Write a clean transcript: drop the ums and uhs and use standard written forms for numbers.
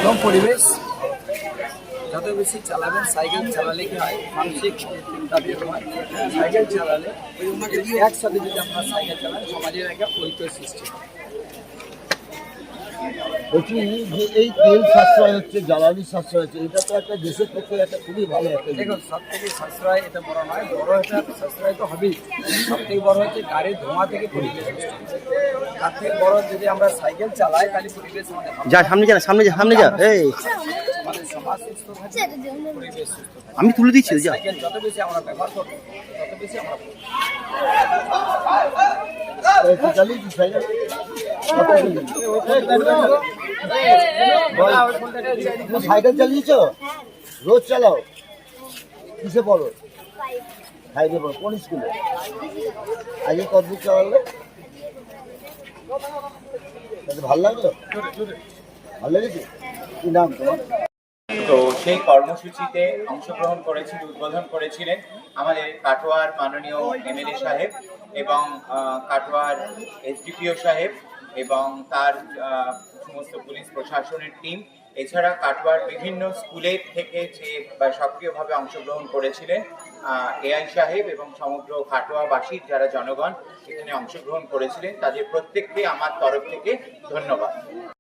একদম পরিবেশ যত বেশি চালাবেন, সাইকেল চালালে কি হয় মানসিক চিন্তা বের হয়। সাইকেল চালালে একসাথে যদি আমরা সাইকেল চালাই সমাজের একটা ঐক্য সৃষ্টি হয়। বলছি যে এই তেল সাশ্রয় হচ্ছে, জ্বালানি সাশ্রয় হচ্ছে, এটা তো একটা দেশের পক্ষে একটা খুবই ভালো একটা জিনিস। দেখুন, সব থেকে সাশ্রয় এটা বড় নয়, বড় এটা সাশ্রয় তো হবেই। সব থেকে বড় হচ্ছে গাড়ির ধোঁয়া থেকে পরিবেশ নষ্ট হচ্ছে। তার থেকে বড় যদি আমরা সাইকেল চালাই তাহলে পরিবেশ আমাদের ভালো যা থাকে। সামনে যা, সামনে যা, সামনে যা। এই আমাদের সমাজ সুস্থ থাকে, পরিবেশ সুস্থ থাকে। আমি তুলে দিচ্ছি, যা। সাইকেল যত বেশি আমরা ব্যবহার করবো তত বেশি আমরা একটু চালিয়েছি সাইকেল? তুমি সাইকেল চালিয়েছো? রোজ চালাও? কিসে পড়ো? ফাইভে পড়ো। কোন স্কুলে? আজকে কতদূর চালালে? ভালো লাগলো? ভালো লেগেছে? কি নাম তোমার? তো সেই কর্মসূচিতে অংশগ্রহণ করেছিলেন, উদ্বোধন করেছিলেন আমাদের কাটোয়ার মাননীয় এমএলএ সাহেব এবং কাটোয়ার এসডিপিও সাহেব এবং তার সমস্ত পুলিশ প্রশাসনের টিম। এছাড়া কাটোয়ার বিভিন্ন স্কুলের থেকে যে সক্রিয়ভাবে অংশগ্রহণ করেছিলেন এআই সাহেব এবং সমগ্র কাটোয়াবাসীর যারা জনগণ এখানে অংশগ্রহণ করেছিলেন, তাদের প্রত্যেককে আমার তরফ থেকে ধন্যবাদ।